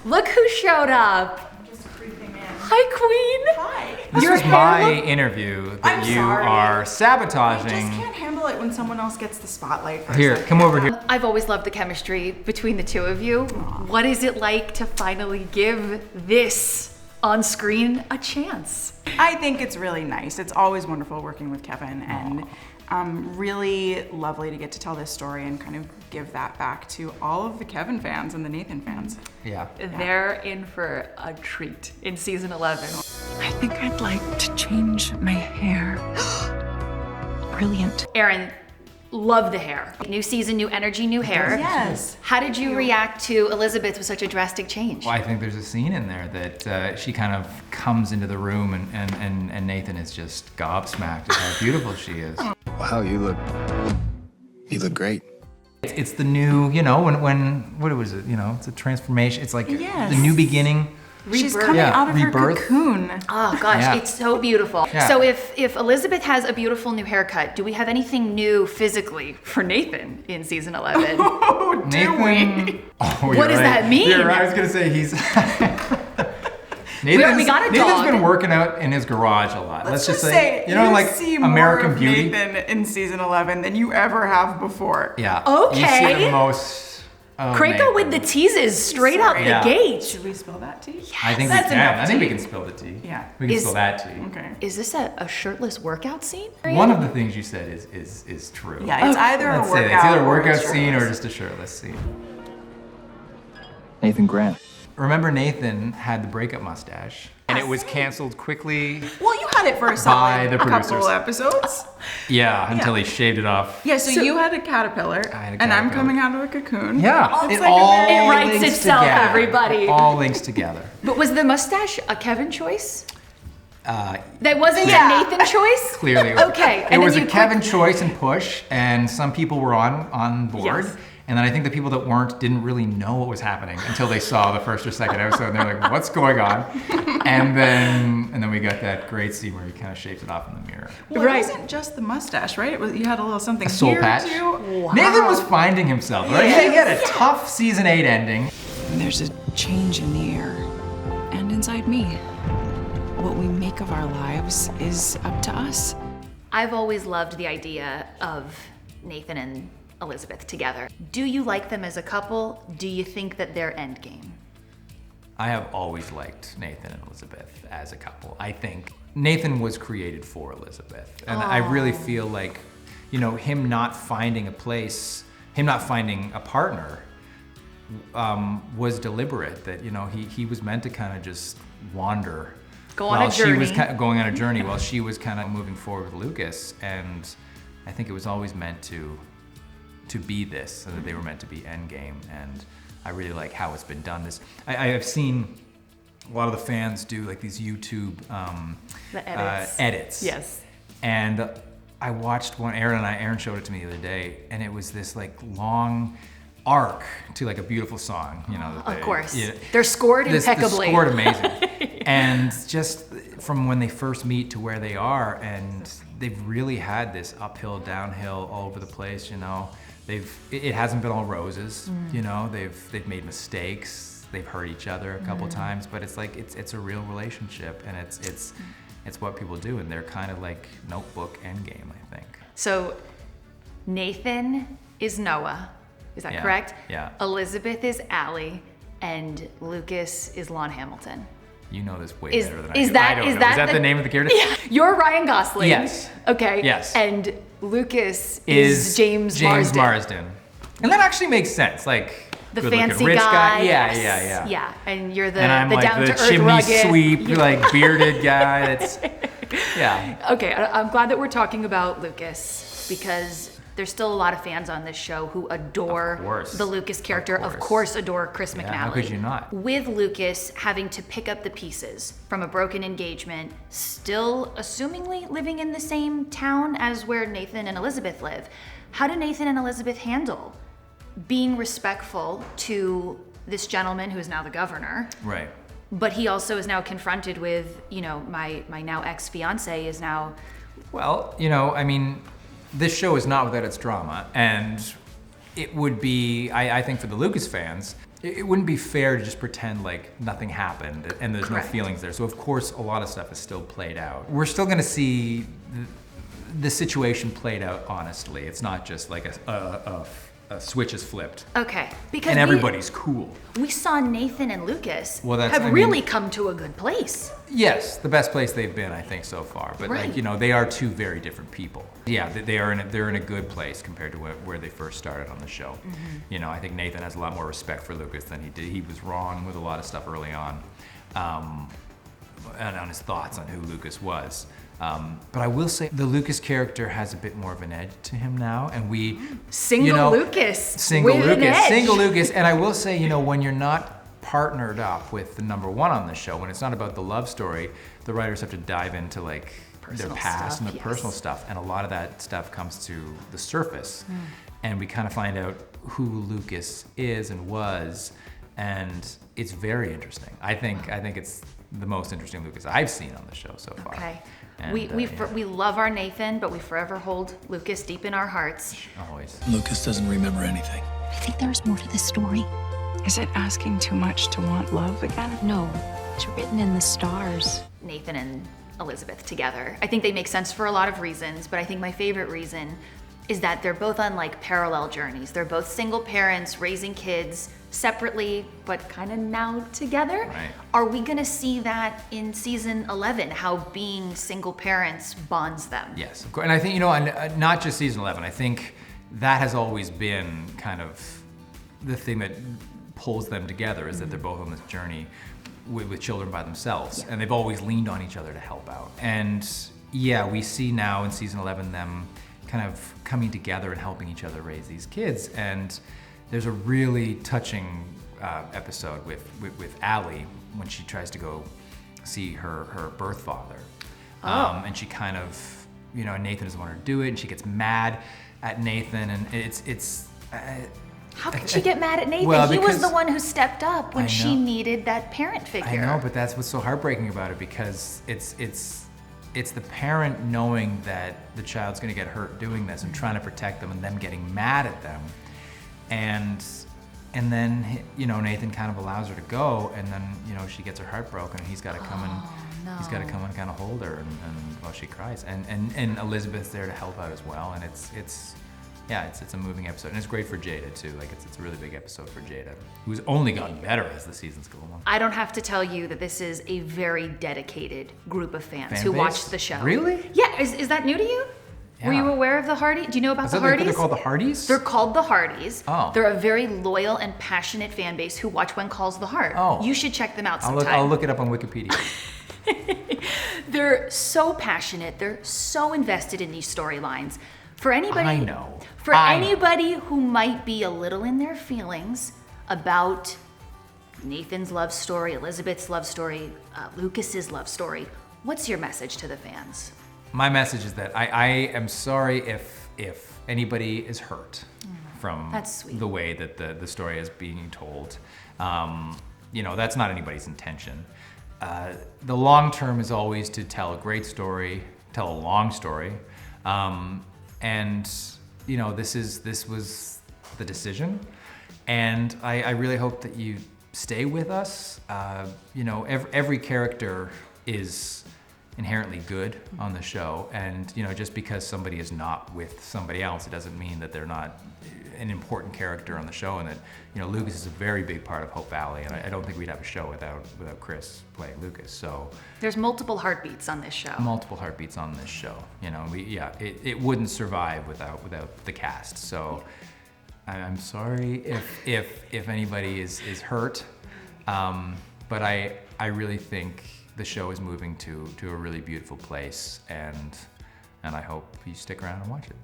Look who showed up. I'm just creeping in. Hi, Queen. Hi. This Your was hair my look- interview that I'm you sorry. are I sabotaging. just can't handle it when someone else gets the spotlight. For a Here, second. come over here. I've always loved the chemistry between the two of you. What is it like to finally give this on screen a chance? I think it's really nice. It's always wonderful working with Kevin, and really lovely to get to tell this story and kind of give that back to all of the Kevin fans and the Nathan fans. Yeah. They're in for a treat in season 11. I think I'd like to change my hair. Brilliant. Erin, love the hair. New season, new energy, new hair. Yes. How did you react to Elizabeth with such a drastic change? Well, I think there's a scene in there that she kind of comes into the room and Nathan is just gobsmacked at how beautiful she is. Wow, you look great. It's the new, you know, what was it? You know, it's a transformation. It's like Yes. the new beginning. She's Rebirth. coming Yeah, out of rebirth. her cocoon. Oh gosh, Yeah. it's so beautiful. Yeah. So if Elizabeth has a beautiful new haircut, do we have anything new physically for Nathan in season 11? Oh, do we? Nathan. Oh, What you're does right. that mean? You're right. I was gonna say he's. We got a Nathan's dog. been working out in his garage a lot. Let's just say, you know, you like see American more of Beauty. Nathan in season 11 than you ever have before. Yeah. Okay. You see the most. of Krakow with the Nathan. teases straight out Yeah. the gate. Should we spill that tea? I think That's we can. enough I think we tea. can spill the tea. Yeah. We can Is- spill that tea. Okay. Is this a shirtless workout scene? One of the things you said is true. Yeah, it's either a That's workout. it. It's either a or workout it's scene or shirtless. just a shirtless scene. Nathan Grant. Remember Nathan had the breakup mustache, and it was canceled quickly. Well, you had it for a solid the producers. couple episodes. Yeah, until he shaved it off. Yeah, so you had a caterpillar, I had a and I'm caterpillar. coming out of a cocoon. Yeah, It's it like a all very- It writes links itself, together. everybody. It all links together. But was the mustache a Kevin choice? Uh, That wasn't Yeah. a Nathan choice? Clearly, Okay, It and was then a you Kevin choice and push, and some people were on board. Yes. And then I think the people that weren't didn't really know what was happening until they saw the first or second episode, and they're like, "What's going on?" And then we got that great scene where he kind of shapes it off in the mirror. Well, Right. it wasn't just the mustache, right? It was, you had a little something A soul here patch. too. Nathan was finding himself, right? He had a tough season 8 ending. There's a change in the air and inside me. What we make of our lives is up to us. I've always loved the idea of Nathan and Elizabeth together. Do you like them as a couple? Do you think that they're endgame? I have always liked Nathan and Elizabeth as a couple. I think Nathan was created for Elizabeth. And I really feel like, you know, him not finding a place, him not finding a partner was deliberate. That, you know, he was meant to kind of just wander. Go on a while she was journey. going on a journey while she was kind of moving forward with Lucas. And I think it was always meant to be this, and that they were meant to be endgame. And I really like how it's been done. I have seen a lot of the fans do like these YouTube The edits. edits. Yes. And I watched one. Erin showed it to me the other day, and it was this like long arc to like a beautiful song. You know, that Of they- course. yeah. They're scored They're impeccably. scored amazing. And just from when they first meet to where they are, and they've really had this uphill, downhill, all over the place. You know, it hasn't been all roses. You know, they've made mistakes. They've hurt each other a couple times, but it's like it's a real relationship, and it's what people do, and they're kind of like Notebook Endgame, I think. So Nathan is Noah. Is that Yeah, correct? yeah. Elizabeth is Allie, and Lucas is Lon Hamilton. You know this way Is- better than is I do. that- I don't is know. that Is that the- the name of the character? You're Ryan Gosling. Yes. Okay. Yes. And Lucas is James Marsden. And that actually makes sense. Like The good-looking fancy rich guy. Yeah, yes. yeah, yeah. Yeah, and you're the, And I'm the like down the to earth chimney rugged. sweep, like bearded guy. That's yeah. Okay, I'm glad that we're talking about Lucas because there's still a lot of fans on this show who adore Of course. the Lucas character. Of Of course. course, adore Chris McNally. Yeah, how could you not? With Lucas having to pick up the pieces from a broken engagement, still assumingly living in the same town as where Nathan and Elizabeth live, how do Nathan and Elizabeth handle being respectful to this gentleman who is now the governor? Right. But he also is now confronted with, you know, my now ex-fiance is now. Well, you know, I mean, this show is not without its drama, and it would be, I think for the Lucas fans, it wouldn't be fair to just pretend like nothing happened and there's Correct. no feelings there. So of course a lot of stuff is still played out. We're still gonna see the situation played out honestly. It's not just like a switch is flipped Okay, because and everybody's cool. we saw Nathan and Lucas Well, that's- have I mean- really come to a good place. Yes, the best place they've been, I think, so far. But Right. like, you know, they are two very different people. Yeah, they're in a good place compared to where they first started on the show. You know, I think Nathan has a lot more respect for Lucas than he did. He was wrong with a lot of stuff early on, and on his thoughts on who Lucas was. But I will say the Lucas character has a bit more of an edge to him now, and we Single you know, Lucas. single with an Lucas, edge. single Lucas. And I will say, you know, when you're not partnered up with the number one on the show, when it's not about the love story, the writers have to dive into like Personal their past stuff, and the yes. personal stuff, and a lot of that stuff comes to the surface, and we kind of find out who Lucas is and was, and it's very interesting. I think it's the most interesting Lucas I've seen on the show so far. Okay. And, We love our Nathan, but we forever hold Lucas deep in our hearts. always. Lucas doesn't remember anything. I think there's more to this story. Is it asking too much to want love again? No, it's written in the stars. Nathan and Elizabeth together. I think they make sense for a lot of reasons, but I think my favorite reason is that they're both on like parallel journeys. They're both single parents raising kids separately, but kind of now together. Right. Are we gonna see that in season 11, how being single parents bonds them? Yes, of course. And I think, you know, and, not just season 11, I think that has always been kind of the thing that pulls them together, is that they're both on this journey with children by themselves. And they've always leaned on each other to help out. And yeah, we see now in season 11 them kind of coming together and helping each other raise these kids. And there's a really touching episode with Allie when she tries to go see her birth father. And she kind of, you know, Nathan doesn't want her to do it, and she gets mad at Nathan, and it's How could she get mad at Nathan? Well, He was because- the one who stepped up when I she know. needed that parent figure. I know, but that's what's so heartbreaking about it, because it's the parent knowing that the child's gonna get hurt doing this and trying to protect them, and them getting mad at them. And then, you know, Nathan kind of allows her to go, and then, you know, she gets her heart broken, and he's got to come and he's got to come and kind of hold her, and while she cries, and Elizabeth's there to help out as well, and it's a moving episode, and it's great for Jada too. Like it's a really big episode for Jada, who's only gotten better as the seasons go along. I don't have to tell you that this is a very dedicated group of fans Fan who base? watch the show. Really? Yeah, is that new to you? Were you Yeah. aware of the Hardy? Do you know about Is the that like, Hardys? they're called the Hardys? They're called the Hardys. Oh. They're a very loyal and passionate fan base who watch When Calls the Heart. Oh. You should check them out I'll sometime. look it up on Wikipedia. They're so passionate. They're so invested in these storylines. For anybody, I know. For I know. anybody who might be a little in their feelings about Nathan's love story, Elizabeth's love story, Lucas's love story, what's your message to the fans? My message is that I am sorry if anybody is hurt from That's sweet. the way that the story is being told. You know, that's not anybody's intention. The long term is always to tell a great story, tell a long story, and you know, this was the decision, and I really hope that you stay with us. You know, every character is inherently good on the show, and you know, just because somebody is not with somebody else, it doesn't mean that they're not an important character on the show, and that, you know, Lucas is a very big part of Hope Valley, and I don't think we'd have a show without Chris playing Lucas. So There's multiple heartbeats on this show. multiple heartbeats on this show. You know, it wouldn't survive without the cast. So I'm sorry if anybody is hurt, but I really think the show is moving to a really beautiful place, and I hope you stick around and watch it.